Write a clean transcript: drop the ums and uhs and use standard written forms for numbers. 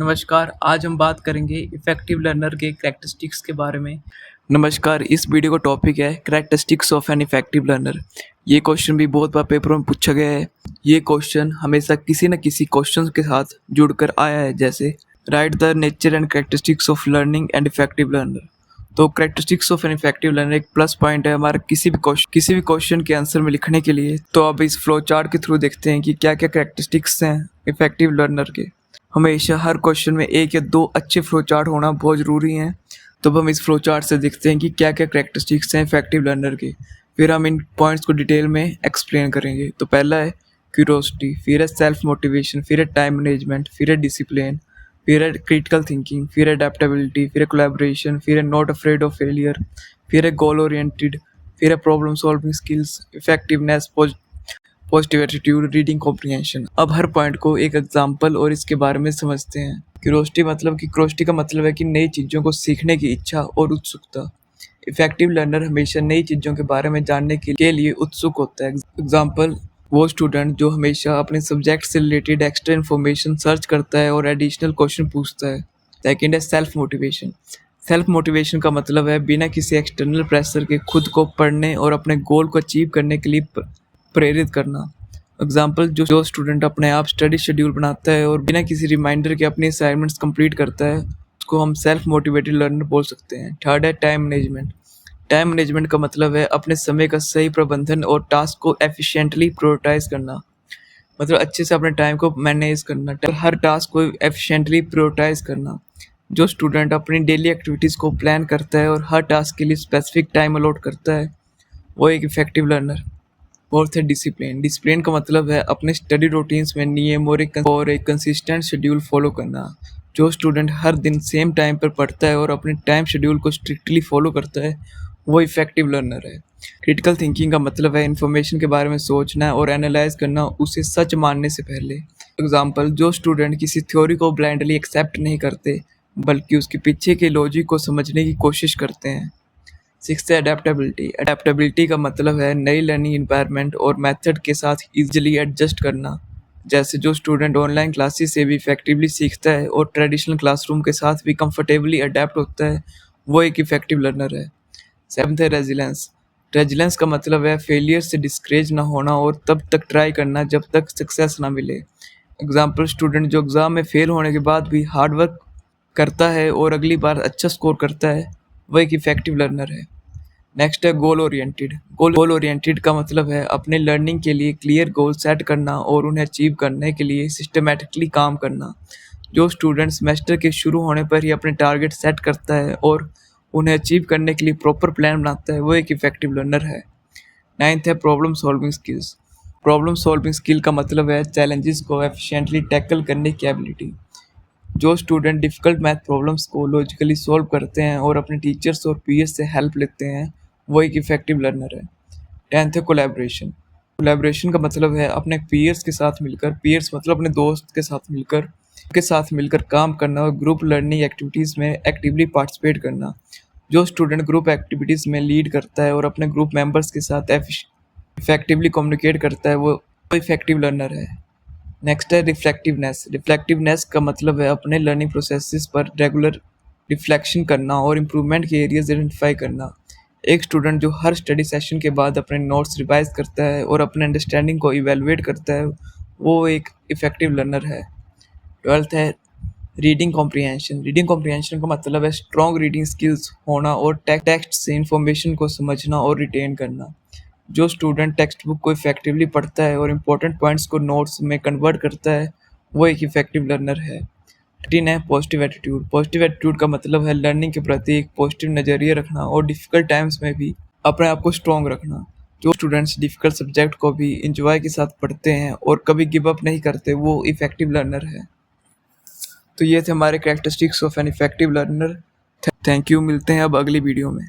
नमस्कार, आज हम बात करेंगे इफ़ेक्टिव लर्नर के कैरेक्टरिस्टिक्स के बारे में। नमस्कार, इस वीडियो का टॉपिक है characteristics of an effective learner. ये क्वेश्चन भी बहुत बार पेपरों में पूछा गया है। ये क्वेश्चन हमेशा किसी न किसी क्वेश्चन के साथ जुड़कर आया है, जैसे right the nature and characteristics of learning and effective learner. तो characteristics of an effective learner एक प्लस पॉइंट है हमारे किसी भी क्वेश्चन के आंसर में लिखने के लिए। तो अब इस फ्लो चार्ट के थ्रू देखते हैं कि क्या क्या कैरेक्टरिस्टिक्स हैं इफ़ेक्टिव लर्नर के। हमेशा हर क्वेश्चन में एक या दो अच्छे फ्लो चार्ट होना बहुत ज़रूरी हैं। तो अब हम इस फ्लो चार्ट से देखते हैं कि क्या क्या कैरेक्टरिस्टिक्स हैं इफेक्टिव लर्नर के, फिर हम इन पॉइंट्स को डिटेल में एक्सप्लेन करेंगे। तो पहला है क्यूरोसिटी, फिर है सेल्फ मोटिवेशन, फिर है टाइम मैनेजमेंट, फिर है डिसिप्लिन, फिर है क्रिटिकल थिंकिंग, फिर है अडेप्टेबिलिटी, फिर है कोलैबोरेशन, फिर है नॉट अफ्रेड ऑफ फेलियर, फिर है गोल ओरिएंटेड, फिर है problem solving skills, effectiveness, positive attitude, reading comprehension. अब हर पॉइंट को एक एग्जांपल और इसके बारे में समझते हैं। क्यूरोसिटी का मतलब है कि नई चीज़ों को सीखने की इच्छा और उत्सुकता। इफेक्टिव लर्नर हमेशा नई चीज़ों के बारे में जानने के लिए उत्सुक होता है। एग्जाम्पल, वो स्टूडेंट जो हमेशा अपने सब्जेक्ट से रिलेटेड एक्स्ट्रा इन्फॉर्मेशन सर्च करता है और एडिशनल क्वेश्चन पूछता है। सेकेंड है सेल्फ मोटिवेशन। सेल्फ मोटिवेशन का मतलब है बिना किसी एक्सटर्नल प्रेशर के खुद को पढ़ने और अपने गोल को अचीव करने के लिए प्रेरित करना। एग्जाम्पल, जो स्टूडेंट अपने आप स्टडी शेड्यूल बनाता है और बिना किसी रिमाइंडर के अपनी असाइनमेंट्स कंप्लीट करता है, उसको हम सेल्फ मोटिवेटेड लर्नर बोल सकते हैं। थर्ड है टाइम मैनेजमेंट। टाइम मैनेजमेंट का मतलब है अपने समय का सही प्रबंधन और टास्क को एफिशिएंटली प्रायोरिटाइज करना। मतलब अच्छे से अपने टाइम को मैनेज करना, हर टास्क को एफिशिएंटली प्रायोरिटाइज करना। जो स्टूडेंट अपनी डेली एक्टिविटीज़ को प्लान करता है और हर टास्क के लिए स्पेसिफिक टाइम अलॉट करता है, वो एक इफेक्टिव लर्नर। फोर्थ है डिसिप्लिन। डिसिप्लिन का मतलब है अपने स्टडी रूटीन्स में नियम और एक कंसिस्टेंट शेड्यूल फॉलो करना। जो स्टूडेंट हर दिन सेम टाइम पर पढ़ता है और अपने टाइम शेड्यूल को स्ट्रिक्टली फॉलो करता है, वो इफेक्टिव लर्नर है। क्रिटिकल थिंकिंग का मतलब है इन्फॉर्मेशन के बारे में सोचना और एनालाइज करना उसे सच मानने से पहले। एग्जाम्पल, जो स्टूडेंट किसी थ्योरी को ब्लाइंडली एक्सेप्ट नहीं करते बल्कि उसके पीछे के लॉजिक को समझने की कोशिश करते हैं। सिक्स्थ है अडेप्टेबिलिटी। अडेप्टेबिलिटी का मतलब है नई लर्निंग इन्वायरमेंट और मेथड के साथ इजीली एडजस्ट करना। जैसे जो स्टूडेंट ऑनलाइन क्लासेस से भी इफेक्टिवली सीखता है और ट्रेडिशनल क्लासरूम के साथ भी कंफर्टेबली अडेप्ट होता है, वो एक इफेक्टिव लर्नर है। सेवन्थ है रेजिलेंस। रेजिलेंस का मतलब है फेलियर से डिस्करेज ना होना और तब तक ट्राई करना जब तक सक्सेस ना मिले। एग्जाम्पल, स्टूडेंट जो एग्ज़ाम में फेल होने के बाद भी हार्ड वर्क करता है और अगली बार अच्छा स्कोर करता है, वो एक इफेक्टिव लर्नर है। नेक्स्ट है गोल ओरिएंटेड। गोल ओरिएंटेड का मतलब है अपने लर्निंग के लिए क्लियर गोल सेट करना और उन्हें अचीव करने के लिए सिस्टमेटिकली काम करना। जो स्टूडेंट सेमेस्टर के शुरू होने पर ही अपने टारगेट सेट करता है और उन्हें अचीव करने के लिए प्रॉपर प्लान बनाता है, वो एक इफेक्टिव लर्नर है। नाइन्थ है problem solving skills. Problem solving skill का मतलब है चैलेंजेस को एफिशिएंटली टैकल करने की एबिलिटी। जो स्टूडेंट डिफ़िकल्ट मैथ प्रॉब्लम्स को लॉजिकली सॉल्व करते हैं और अपने टीचर्स और पीयर्स से हेल्प लेते हैं, वो एक इफेक्टिव लर्नर है। टेंथ है कोलैबोरेशन। कोलैबोरेशन का मतलब है अपने पीयर्स के साथ मिलकर, पीयर्स मतलब अपने दोस्त के साथ मिलकर काम करना और ग्रुप लर्निंग एक्टिविटीज़ में एक्टिवली पार्टिसिपेट करना। जो स्टूडेंट ग्रुप एक्टिविटीज़ में लीड करता है और अपने ग्रुप मेंबर्स के साथ इफेक्टिवली कम्युनिकेट करता है, वो इफेक्टिव लर्नर है। नेक्स्ट है रिफ्लेक्टिवनेस। रिफ्लेक्टिवनेस का मतलब है अपने लर्निंग प्रोसेसेस पर रेगुलर रिफ्लेक्शन करना और इम्प्रूवमेंट के एरियाज आइडेंटिफाई करना। एक स्टूडेंट जो हर स्टडी सेशन के बाद अपने नोट्स रिवाइज करता है और अपने अंडरस्टैंडिंग को इवेलुएट करता है, वो एक इफेक्टिव लर्नर है। ट्वेल्थ है रीडिंग कॉम्प्रिहेंशन। रीडिंग कॉम्प्रिहेंशन का मतलब है स्ट्रॉन्ग रीडिंग स्किल्स होना और टेक्स्ट से इंफॉर्मेशन को समझना और रिटेन करना। जो स्टूडेंट टेक्स्ट बुक को इफेक्टिवली पढ़ता है और इम्पोर्टेंट पॉइंट्स को नोट्स में कन्वर्ट करता है, वो एक इफेक्टिव लर्नर है। 13 है पॉजिटिव एटीट्यूड। पॉजिटिव एटीट्यूड का मतलब है लर्निंग के प्रति एक पॉजिटिव नज़रिया रखना और डिफ़िकल्ट टाइम्स में भी अपने आप को स्ट्रॉन्ग रखना। जो स्टूडेंट्स डिफ़िकल्ट सब्जेक्ट को भी इंजॉय के साथ पढ़ते हैं और कभी गिव अप नहीं करते, वो इफेक्टिव लर्नर है। तो ये थे हमारे characteristics of an effective learner. Thank you. मिलते हैं अब अगली वीडियो में।